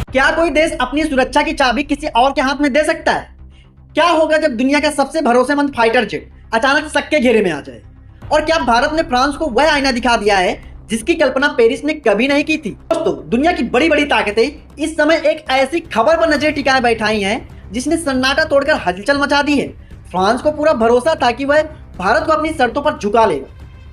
क्या कोई देश अपनी सुरक्षा की चाबी किसी और के हाथ में दे सकता है? क्या होगा जब दुनिया का सबसे भरोसेमंद फाइटर जेट अचानक सबके घेरे में आ जाए? और क्या भारत ने फ्रांस को वह आईना दिखा दिया है जिसकी कल्पना पेरिस ने कभी नहीं की थी? दोस्तों, दुनिया की बड़ी बड़ी ताकतें इस समय एक ऐसी खबर पर नजर टिकाए बैठाई हैं जिसने सन्नाटा तोड़कर हलचल मचा दी है। फ्रांस को पूरा भरोसा था कि वह भारत को अपनी शर्तों पर झुका लेगा,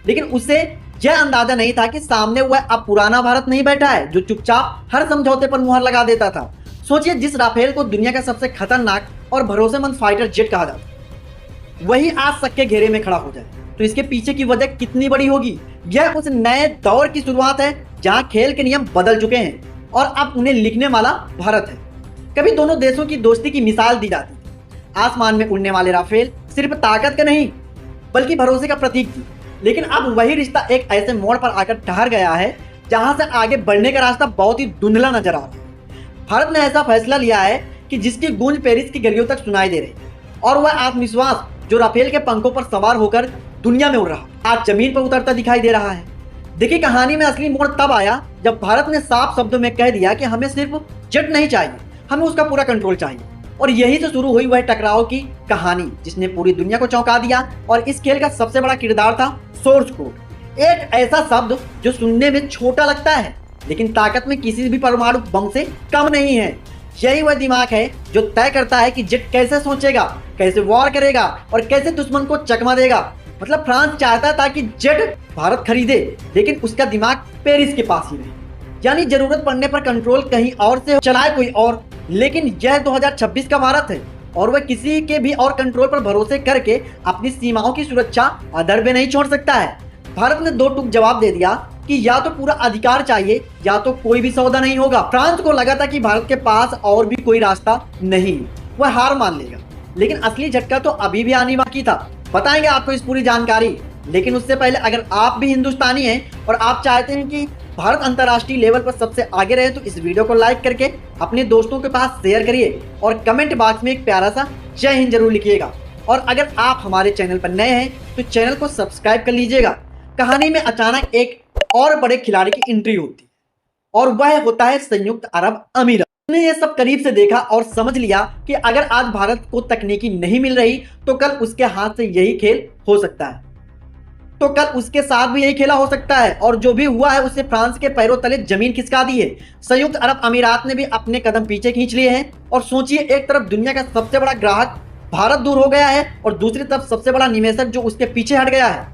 लेकिन उसे यह अंदाजा नहीं था कि सामने वह अब पुराना भारत नहीं बैठा है जो चुपचाप हर समझौते पर मुहर लगा देता था। सोचिए, जिस राफेल को दुनिया का सबसे खतरनाक और भरोसेमंद फाइटर जेट कहा जाता, वही आज सबके घेरे में खड़ा हो जाए, तो इसके पीछे की वजह कितनी बड़ी होगी? यह उस नए दौर की शुरुआत है जहां खेल के नियम बदल चुके हैं और अब उन्हें लिखने वाला भारत है। कभी दोनों देशों की दोस्ती की मिसाल दी जाती थी। आसमान में उड़ने वाले राफेल सिर्फ ताकत का नहीं बल्कि भरोसे का प्रतीक थी, लेकिन अब वही रिश्ता एक ऐसे मोड़ पर आकर ठहर गया है जहां से आगे बढ़ने का रास्ता बहुत ही धुंधला नजर आ रहा है। भारत ने ऐसा फैसला लिया है कि जिसकी गूंज पेरिस की गलियों तक सुनाई दे रही है, और वह आत्मविश्वास जो राफेल के पंखों पर सवार होकर दुनिया में उड़ रहा आज जमीन पर उतरता दिखाई दे रहा है। देखिए, कहानी में असली मोड़ तब आया जब भारत ने साफ शब्दों में कह दिया कि हमें सिर्फ जेट नहीं चाहिए, हमें उसका पूरा कंट्रोल चाहिए। और यही से शुरू हुई वह टकराव की कहानी जिसने पूरी दुनिया को चौंका दिया। और इस खेल का सबसे बड़ा किरदार था सोर्स कोड, एक ऐसा शब्द जो सुनने में छोटा लगता है लेकिन ताकत में किसी भी परमाणु बम से कम नहीं है। यही वह दिमाग है जो तय करता है कि जेट कैसे सोचेगा, कैसे वॉर करेगा और कैसे दुश्मन को चकमा देगा। मतलब फ्रांस चाहता था कि जेट भारत खरीदे, लेकिन उसका दिमाग पेरिस के पास ही रहे, यानी जरूरत पड़ने पर कंट्रोल कहीं और से चलाए कोई और। लेकिन यह 2026 का भारत है और वह किसी के भी और कंट्रोल पर भरोसे करके अपनी सीमाओं की सुरक्षा अधर में नहीं छोड़ सकता है। भारत ने दो टूक जवाब दे दिया कि या तो पूरा अधिकार चाहिए या तो कोई भी सौदा नहीं होगा। फ्रांस को लगा था कि भारत के पास और भी कोई रास्ता नहीं, वह हार मान लेगा, लेकिन असली झटका तो अभी भी आने बाकी था। बताएंगे आपको इस पूरी जानकारी, लेकिन उससे पहले अगर आप भी हिंदुस्तानी हैं और आप चाहते हैं कि भारत अंतर्राष्ट्रीय लेवल पर सबसे आगे रहे तो इस वीडियो को लाइक करके अपने दोस्तों के पास शेयर करिए और कमेंट बॉक्स में एक प्यारा सा जय हिंद जरूर लिखिएगा। और अगर आप हमारे चैनल पर नए हैं तो चैनल को सब्सक्राइब कर लीजिएगा। कहानी में अचानक एक और बड़े खिलाड़ी की एंट्री होती और वह होता है संयुक्त अरब अमीरात। उसने ये सब करीब से देखा और समझ लिया कि अगर आज भारत को तकनीकी नहीं मिल रही तो कल उसके हाथ से यही खेल हो सकता है, तो कल उसके साथ भी यही खेला हो सकता है। और जो भी हुआ है उससे फ्रांस के पैरों तले जमीन खिसका दी है। संयुक्त अरब अमीरात ने भी अपने कदम पीछे खींच लिए हैं। और सोचिए, एक तरफ दुनिया का सबसे बड़ा ग्राहक भारत दूर हो गया है और दूसरी तरफ सबसे बड़ा निवेशक जो उसके पीछे हट गया है।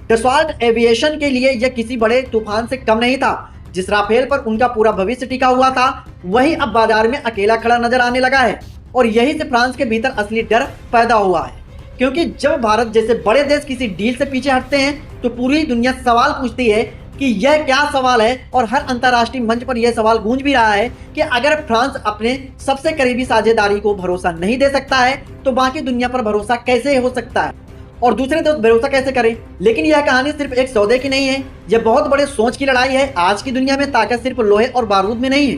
डसॉल्ट एविएशन के लिए यह किसी बड़े तूफान से कम नहीं था। जिस राफेल पर उनका पूरा भविष्य टिका हुआ था वही अब बाजार में अकेला खड़ा नजर आने लगा है। और यही से फ्रांस के भीतर असली डर पैदा हुआ है, क्योंकि जब भारत जैसे बड़े देश किसी डील से पीछे हटते हैं तो पूरी दुनिया सवाल पूछती है कि यह क्या सवाल है। और हर अंतर्राष्ट्रीय मंच पर यह सवाल गूंज भी रहा है कि अगर फ्रांस अपने सबसे करीबी साझेदारी को भरोसा नहीं दे सकता है तो बाकी दुनिया पर भरोसा कैसे हो सकता है और दूसरे दोस्त भरोसा कैसे करें। लेकिन यह कहानी सिर्फ एक सौदे की नहीं है, यह बहुत बड़े सोच की लड़ाई है। आज की दुनिया में ताकत सिर्फ लोहे और बारूद में नहीं है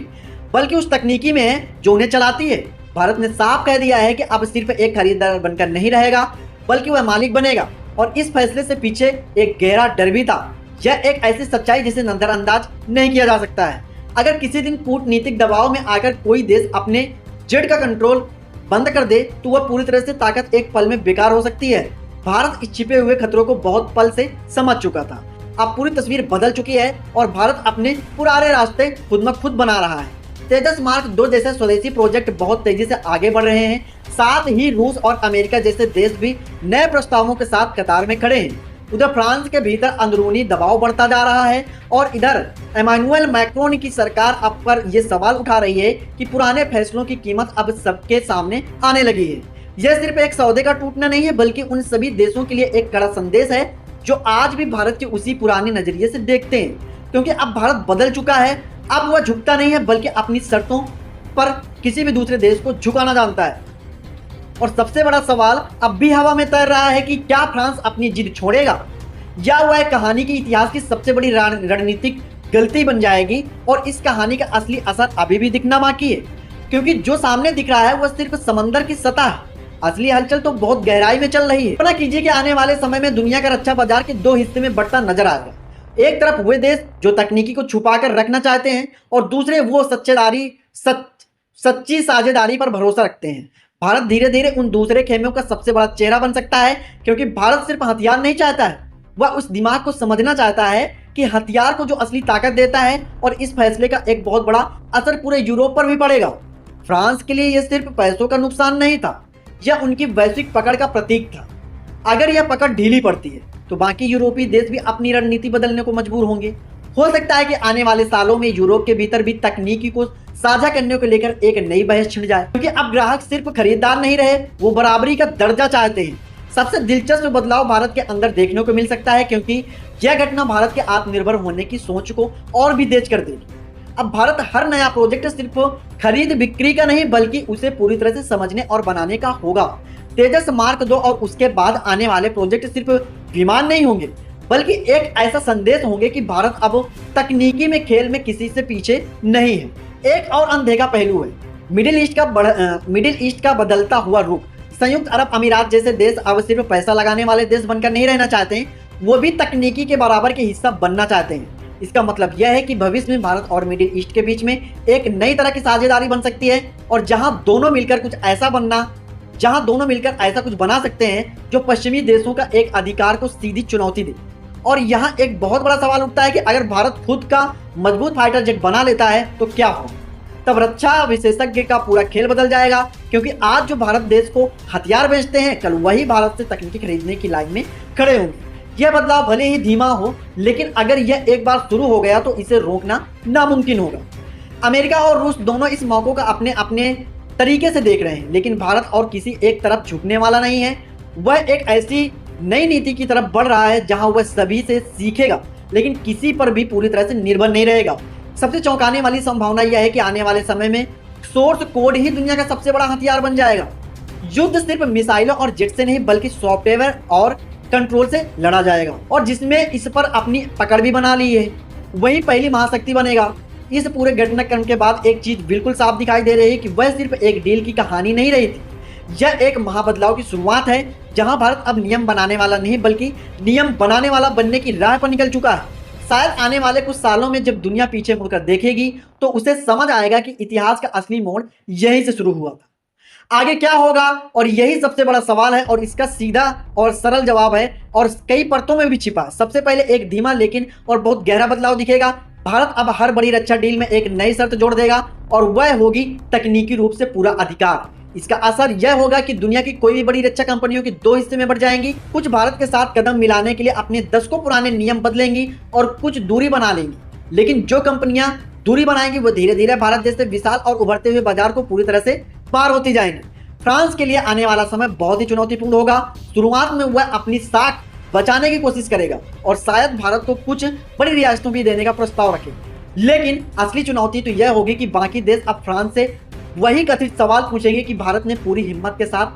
बल्कि उस तकनीकी में है जो उन्हें चलाती है। भारत ने साफ कह दिया है कि अब सिर्फ एक खरीदार बनकर नहीं रहेगा बल्कि वह मालिक बनेगा। और इस फैसले से पीछे एक गहरा डर भी था। यह एक ऐसी सच्चाई जिसे नजरअंदाज नहीं किया जा सकता है। अगर किसी दिन कूटनीतिक दबाव में आकर कोई देश अपने जेट का कंट्रोल बंद कर दे तो वह पूरी तरह से ताकत एक पल में बेकार हो सकती है। भारत इस छिपे हुए खतरों को बहुत पल से समझ चुका था। अब पूरी तस्वीर बदल चुकी है और भारत अपने पुराने रास्ते खुद में खुद बना रहा है। तेजस मार्क 2 जैसे स्वदेशी प्रोजेक्ट बहुत तेजी से आगे बढ़ रहे हैं। साथ ही रूस और अमेरिका जैसे देश भी नए प्रस्तावों के साथ कतार में खड़े हैं। उधर फ्रांस के भीतर अंदरूनी दबाव बढ़ता जा रहा है और इधर इमैनुअल मैक्रोन की सरकार अब पर यह सवाल उठा रही है कि पुराने फैसलों की कीमत अब सबके सामने आने लगी है। यह सिर्फ एक सौदे का टूटना नहीं है बल्कि उन सभी देशों के लिए एक कड़ा संदेश है जो आज भी भारत के उसी पुराने नजरिए से देखते हैं, क्योंकि अब भारत बदल चुका है। अब वह झुकता नहीं है बल्कि अपनी शर्तों पर किसी भी दूसरे देश को झुकाना जानता है। और सबसे बड़ा सवाल अब भी हवा में तैर रहा है कि क्या फ्रांस अपनी जिद छोड़ेगा या वह कहानी के इतिहास की सबसे बड़ी रणनीतिक गलती बन जाएगी। और इस कहानी का असली असर अभी भी दिखना बाकी है, क्योंकि जो सामने दिख रहा है वह सिर्फ समंदर की सतह है, असली हलचल तो बहुत गहराई में चल रही है। कल्पना कीजिए कि आने वाले समय में दुनिया का रक्षा बाजार के 2 हिस्से में बढ़ता नजर आ रहा है। एक तरफ वे देश जो तकनीकी को छुपा कर रखना चाहते हैं और दूसरे वो सच्ची साझेदारी पर भरोसा रखते हैं। भारत धीरे धीरे उन दूसरे खेमों का सबसे बड़ा चेहरा बन सकता है, क्योंकि भारत सिर्फ हथियार नहीं चाहता है, वह उस दिमाग को समझना चाहता है कि हथियार को जो असली ताकत देता है, और इस फैसले का एक बहुत बड़ा असर पूरे यूरोप पर भी पड़ेगा। फ्रांस के लिए यह सिर्फ पैसों का नुकसान नहीं था, यह उनकी वैश्विक पकड़ का प्रतीक था। अगर यह पकड़ ढीली पड़ती है तो बाकी यूरोपीय देश भी अपनी रणनीति बदलने को मजबूर होंगे। हो सकता है कि आने वाले सालों में यूरोप के भीतर भी तकनीकी को साझा करने को लेकर एक नई बहस छिड़ जाए, क्योंकि अब ग्राहक सिर्फ खरीदार नहीं रहे, वो बराबरी का दर्जा चाहते हैं। सबसे दिलचस्प बदलाव भारत के अंदर देखने को मिल सकता है, क्योंकि यह घटना भारत के आत्मनिर्भर होने की सोच को और भी तेज कर देगी। अब भारत हर नया प्रोजेक्ट सिर्फ खरीद बिक्री का नहीं, बल्कि उसे पूरी तरह से समझने और बनाने का होगा। तेजस मार्क 2 और उसके बाद आने वाले प्रोजेक्ट सिर्फ विमान नहीं होंगे, बल्कि एक ऐसा संदेश होंगे कि भारत अब तकनीकी में खेल में किसी से पीछे नहीं है। एक और अनदेखा पहलू है मिडिल ईस्ट का बदलता हुआ रुख। संयुक्त अरब अमीरात जैसे देश अब सिर्फ पैसा लगाने वाले देश बनकर नहीं रहना चाहते हैं, वो भी तकनीकी के बराबर के हिस्सा बनना चाहते हैं। इसका मतलब यह है कि भविष्य में भारत और मिडिल ईस्ट के बीच में एक नई तरह की साझेदारी बन सकती है, और जहां दोनों मिलकर ऐसा कुछ बना सकते हैं जो पश्चिमी देशों का एक अधिकार को सीधी चुनौती दे। और यहाँ एक बहुत बड़ा सवाल उठता है कि अगर भारत खुद का मजबूत फाइटर जेट बना लेता है तो क्या हो? तब रक्षा विशेषज्ञ का पूरा खेल बदल जाएगा, क्योंकि आज जो भारत देश को हथियार बेचते हैं, कल वही भारत से तकनीकी खरीदने की लाइन में खड़े होंगे। यह बदलाव भले ही धीमा हो, लेकिन अगर यह एक बार शुरू हो गया तो इसे रोकना नामुमकिन होगा। अमेरिका और रूस दोनों इस मौके का अपने अपने तरीके से देख रहे हैं, लेकिन भारत और किसी एक तरफ झुकने वाला नहीं है। वह एक ऐसी नई नीति की तरफ बढ़ रहा है जहां वह सभी से सीखेगा, लेकिन किसी पर भी पूरी तरह से निर्भर नहीं रहेगा। सबसे चौंकाने वाली संभावना यह है कि आने वाले समय में सोर्स कोड ही दुनिया का सबसे बड़ा हथियार बन जाएगा। युद्ध सिर्फ मिसाइलों और जेट से नहीं, बल्कि सॉफ्टवेयर और कंट्रोल से लड़ा जाएगा, और जिसमें इस पर अपनी पकड़ भी बना ली है, वही पहली महाशक्ति बनेगा। इस पूरे घटनाक्रम के बाद एक चीज बिल्कुल साफ दिखाई दे रही है कि वह सिर्फ एक डील की कहानी नहीं रही थी, यह एक महाबदलाव की शुरुआत है, जहां भारत अब नियम बनाने वाला नहीं, बल्कि नियम बनाने वाला बनने की राह पर निकल चुका है। शायद आने वाले कुछ सालों में जब दुनिया पीछे मुड़कर देखेगी तो उसे समझ आएगा कि इतिहास का असली मोड़ यहीं से शुरू हुआ था। आगे क्या होगा, और यही सबसे बड़ा सवाल है, और इसका सीधा और सरल जवाब है और कई परतों में भी छिपा है। सबसे पहले एक धीमा लेकिन और बहुत गहरा बदलाव दिखेगा। भारत अब हर बड़ी रक्षा डील में एक नई शर्त जोड़ देगा, और वह होगी तकनीकी रूप से पूरा अधिकार। इसका असर यह होगा कि दुनिया की कोई भी बड़ी रक्षा कंपनियों की दो हिस्से में बढ़ जाएंगी। कुछ भारत के साथ कदम मिलाने के लिए अपने दशकों पुराने नियम बदलेंगी और कुछ दूरी बना लेंगी, लेकिन जो कंपनियां दूरी बनाएंगी वो धीरे धीरे भारत जैसे विशाल और उभरते हुए बाजार को पूरी तरह से पार होती जाएंगी। फ्रांस के लिए आने वाला समय बहुत ही चुनौतीपूर्ण होगा। शुरुआत में वह अपनी साख बचाने की कोशिश करेगा और शायद भारत को कुछ बड़ी रियासतों भी देने का प्रस्ताव रखे, लेकिन असली चुनौती तो यह होगी कि बाकी देश अब फ्रांस से वही कथित सवाल पूछेंगे कि भारत ने पूरी हिम्मत के साथ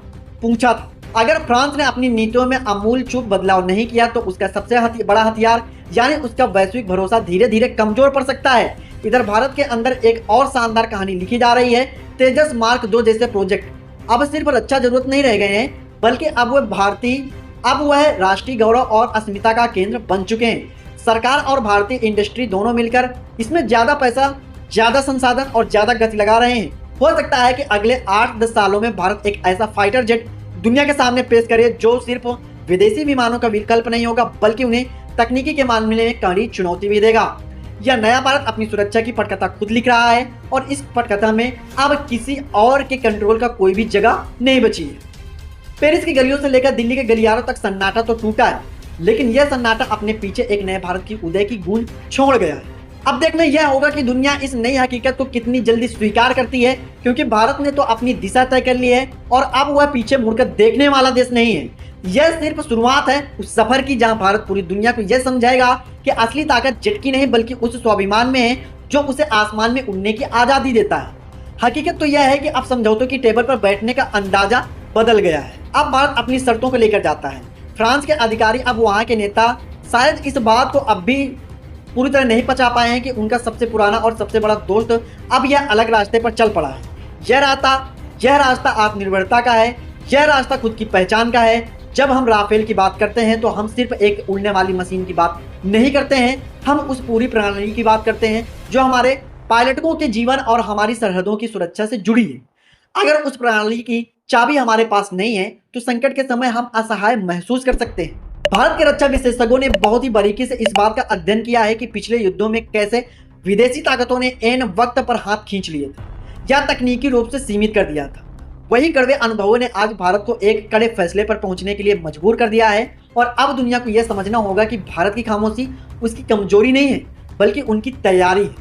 पूछा था। अगर फ्रांस ने अपनी नीतियों में आमूल चूक बदलाव नहीं किया तो उसका सबसे बड़ा हथियार यानी उसका वैश्विक भरोसा धीरे धीरे कमजोर पड़ सकता है। इधर भारत के अंदर एक और शानदार कहानी लिखी जा रही है। तेजस मार्क 2 जैसे प्रोजेक्ट अब सिर्फ रक्षा जरूरत नहीं रह गए हैं, बल्कि अब वह राष्ट्रीय गौरव और अस्मिता का केंद्र बन चुके हैं। सरकार और भारतीय इंडस्ट्री दोनों मिलकर इसमें ज्यादा पैसा, ज्यादा संसाधन और ज्यादा गति लगा रहे हैं। हो सकता है कि अगले 8-10 सालों में भारत एक ऐसा फाइटर जेट दुनिया के सामने पेश करे जो सिर्फ विदेशी विमानों का विकल्प नहीं होगा, बल्कि उन्हें तकनीकी के मामले में कड़ी चुनौती भी देगा। यह नया भारत अपनी सुरक्षा की पटकथा खुद लिख रहा है और इस पटकथा में अब किसी और के कंट्रोल का कोई भी जगह नहीं बची है। पेरिस की गलियों से लेकर दिल्ली के गलियारों तक सन्नाटा तो टूटा है, लेकिन यह सन्नाटा अपने पीछे एक नए भारत की उदय की गूंज छोड़ गया है। अब देखना यह होगा कि दुनिया इस नई हकीकत को कितनी जल्दी स्वीकार करती है, क्योंकि भारत ने तो अपनी दिशा तय कर ली है और अब वह पीछे मुड़कर देखने वाला देश नहीं है। यह सिर्फ शुरुआत है उस सफर की जहां भारत पूरी दुनिया को यह समझाएगा कि असली ताकत जेट की नहीं बल्कि उस स्वाभिमान में है जो उसे आसमान में उड़ने की आजादी देता है। हकीकत तो यह है कि अब समझौतों की टेबल पर बैठने का अंदाजा बदल गया है। अब भारत अपनी शर्तों को लेकर जाता है। फ्रांस के अधिकारी, अब वहाँ के नेता शायद इस बात को अब भी पूरी तरह नहीं पचा पाए हैं कि उनका सबसे पुराना और सबसे बड़ा दोस्त अब यह अलग रास्ते पर चल पड़ा है। यह रास्ता आत्मनिर्भरता का है, यह रास्ता खुद की पहचान का है। जब हम राफेल की बात करते हैं तो हम सिर्फ एक उड़ने वाली मशीन की बात नहीं करते हैं, हम उस पूरी प्रणाली की बात करते हैं जो हमारे पायलटों के जीवन और हमारी सरहदों की सुरक्षा से जुड़ी है। अगर उस प्रणाली की चाबी हमारे पास नहीं है तो संकट के समय हम असहाय महसूस कर सकते हैं। भारत के रक्षा विशेषज्ञों ने बहुत ही बारीकी से इस बात का अध्ययन किया है कि पिछले युद्धों में कैसे विदेशी ताकतों ने ऐन वक्त पर हाथ खींच लिए थे या तकनीकी रूप से सीमित कर दिया था। वही कड़वे अनुभवों ने आज भारत को एक कड़े फैसले पर पहुंचने के लिए मजबूर कर दिया है और अब दुनिया को यह समझना होगा कि भारत की खामोशी उसकी कमजोरी नहीं है बल्कि उनकी तैयारी है।